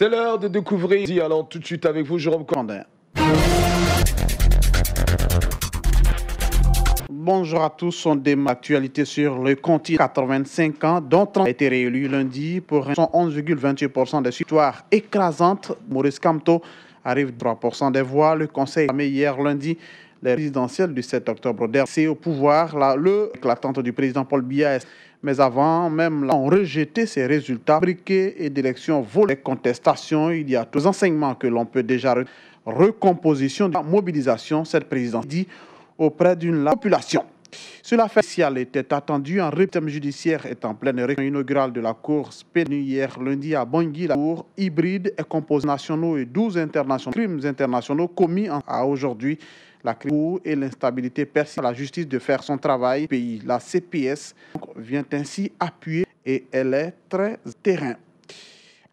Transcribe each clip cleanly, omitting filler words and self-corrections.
C'est l'heure de découvrir. Alors tout de suite avec vous, Jérôme Commandin. Bonjour à tous, on démarre l'actualité sur le continent. 85 ans, dont 30 a été réélu lundi pour 11,28% des victoires écrasantes. Maurice Kamto arrive 3% des voix. Le Conseil a mis hier lundi les présidentielles du 7 octobre dernier. C'est au pouvoir l'éclatante du président Paul Biya. Mais avant, même là, on rejeté ces résultats briqués et d'élections volées. Contestations, il y a tous les enseignements que l'on peut déjà recomposition, de la mobilisation, cette présidence dit auprès d'une population. Cela fait initial était attendu. Un réforme judiciaire est en pleine réunion inaugurale de la Cour pénale hier lundi à Bangui. La Cour hybride est composée nationaux et 12 internationaux. Crimes internationaux commis à aujourd'hui. La crise et l'instabilité persistent à la justice de faire son travail. Pays, la CPS vient ainsi appuyer et elle est très terrain.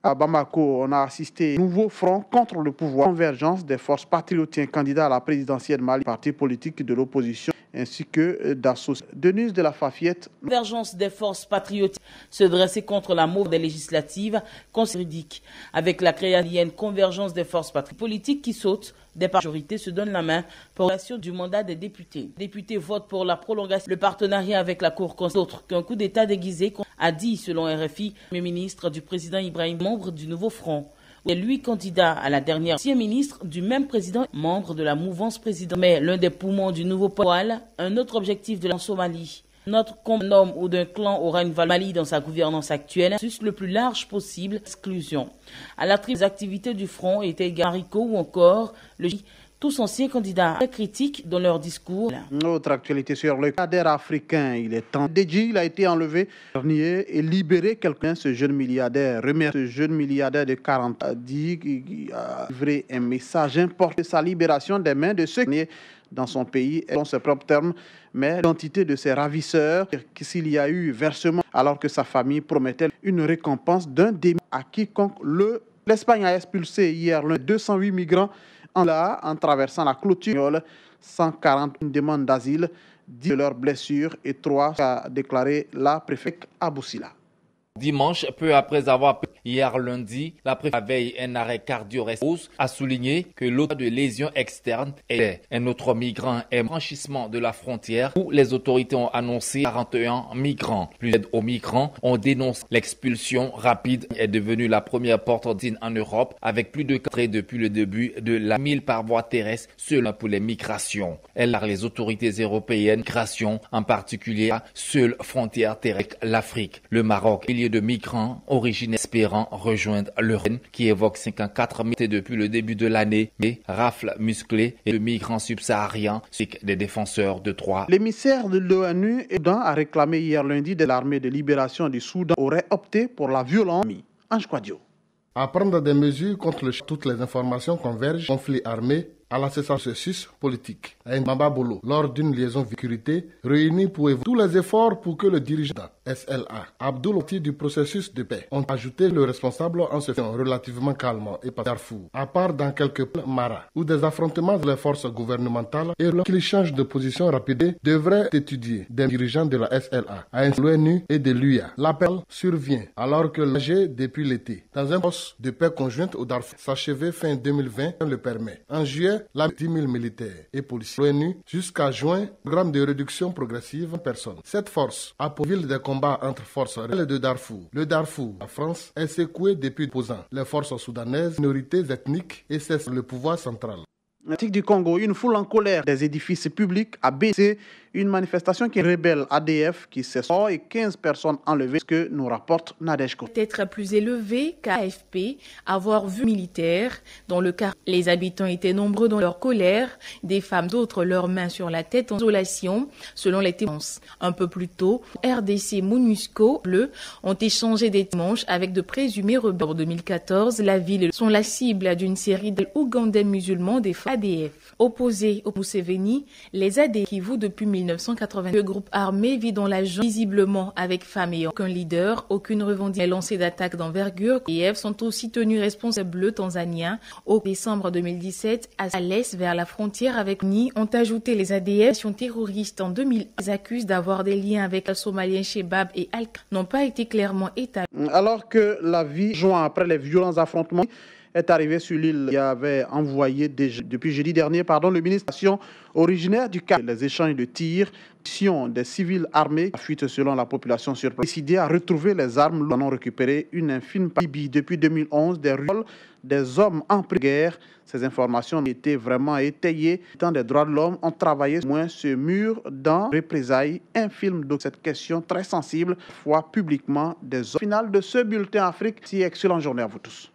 À Bamako, on a assisté à un nouveau front contre le pouvoir. Convergence des forces patriotiques candidats à la présidentielle Mali, partis politiques de l'opposition, ainsi que d'associations. Denise de la Fafiette. Convergence des forces patriotiques se dresser contre la mauvaise des législatives juridiques. Avec la création convergence des forces politiques qui sautent, des majorités se donnent la main pour l'action du mandat des députés. Les députés votent pour la prolongation. Le partenariat avec la Cour constitutionnelle, autre qu'un coup d'État déguisé, a dit, selon RFI, le ministre du président Ibrahim, membre du Nouveau Front. Et lui, candidat à la dernière, ancien ministre du même président, membre de la mouvance présidentielle. Mais l'un des poumons du nouveau poil, un autre objectif de la Somalie. Notre d'un homme ou d'un clan aura une valeur Mali dans sa gouvernance actuelle, juste le plus large possible, exclusion. À la des activités du front étaient Garicot ou encore le tous anciens candidats très critiques dans leur discours. Autre actualité sur le milliardaire africain, il est temps. Deji, il a été enlevé et libéré quelqu'un, ce jeune milliardaire. Remercie ce jeune milliardaire de 40 ans, dit qu'il a livré un message important de sa libération des mains de ceux qui dans son pays, dans ses propres termes, mais l'identité de ses ravisseurs, s'il y a eu versement, alors que sa famille promettait une récompense d'un demi à quiconque l'Espagne a expulsé hier 208 migrants en traversant la clôture, 140 demandes d'asile, 10 de leurs blessures et 3 a déclaré la préfecture Aboussila. Dimanche, peu après avoir hier lundi, la préfecture veille un arrêt cardio-respiratoire a souligné que l'auteur de lésions externes est un autre migrant et franchissement de la frontière où les autorités ont annoncé 41 migrants. Plus d'aide aux migrants ont dénoncé l'expulsion rapide est devenue la première porte d'île en Europe avec plus de 4 depuis le début de la 1000 par voie terrestre seulement pour les migrations. Les autorités européennes, migration en particulier, seule frontière terrestre l'Afrique, le Maroc, de migrants originaires espérant rejoindre l'Europe qui évoque 54 000 depuis le début de l'année, mais rafle musclé et de migrants subsahariens, c'est des défenseurs de droits. L'émissaire de l'ONU a réclamé hier lundi de l'armée de libération du Soudan aurait opté pour la violence. Ange Kouadio. À prendre des mesures contre toutes les informations convergent, conflit armé, à la cessation du processus politique. À Mbabolo, lors d'une liaison sécurité réunie pour évoquer tous les efforts pour que le dirigeant SLA, Abdoul Oti du processus de paix, ont ajouté le responsable en se faisant relativement calme et pas Darfour, à part dans quelques plans Mara, où des affrontements des forces gouvernementales et qu'il change de position rapide devraient étudier des dirigeants de la SLA, à l'ONU et de l'UA. L'appel survient alors que l'AG depuis l'été, dans un poste de paix conjointe au Darfour, s'achevait fin 2020, le permet. En juillet, la 10 000 militaires et policiers l'ONU jusqu'à juin, programme de réduction progressive en personnes. Cette force a pour ville des combats entre forces rebelles de Darfour. Le Darfour, la France, est secoué depuis opposants. Les forces soudanaises, minorités ethniques et cessent le pouvoir central. L'Atlantique du Congo, une foule en colère des édifices publics a baissé une manifestation qui est rebelle ADF qui s'est sortie et 15 personnes enlevées, ce que nous rapporte Nadège. Peut-être plus élevé qu'AFP, avoir vu militaires dans le quartier. Les habitants étaient nombreux dans leur colère, des femmes d'autres leurs mains sur la tête en isolation, selon les témoins. Un peu plus tôt, RDC MONUSCO Bleu ont échangé des manches avec de présumés rebelles. En 2014, la ville sont la cible d'une série d'Ougandais musulmans des ADF. Opposés au Museveni, les ADF qui vouent depuis 1980. Le groupe armé vit dans la jungle, visiblement avec femmes et aucun leader, aucune revendication lancée d'attaques d'envergure. Les ADF sont aussi tenus responsables bleus tanzaniens. Au décembre 2017, à l'est vers la frontière avec Ni, ont ajouté les ADF terroristes en 2000. Ils accusent d'avoir des liens avec le Somalien Shebab et Al-Qaïda n'ont pas été clairement établis. Alors que la vie joint après les violents affrontements est arrivé sur l'île. Il avait envoyé depuis jeudi dernier le ministre originaire du Cap. Les échanges de tirs, des civils armés, la fuite selon la population sur place, décidé à retrouver les armes. Nous en avons récupéré une infime partie. Depuis 2011, des ruelles des hommes en guerre. Ces informations ont été vraiment étayées. Les militants des droits de l'homme ont travaillé moins ce mur dans représailles. Un film de cette question très sensible, fois publiquement des hommes. Final de ce bulletin Afrique. Si excellente journée à vous tous.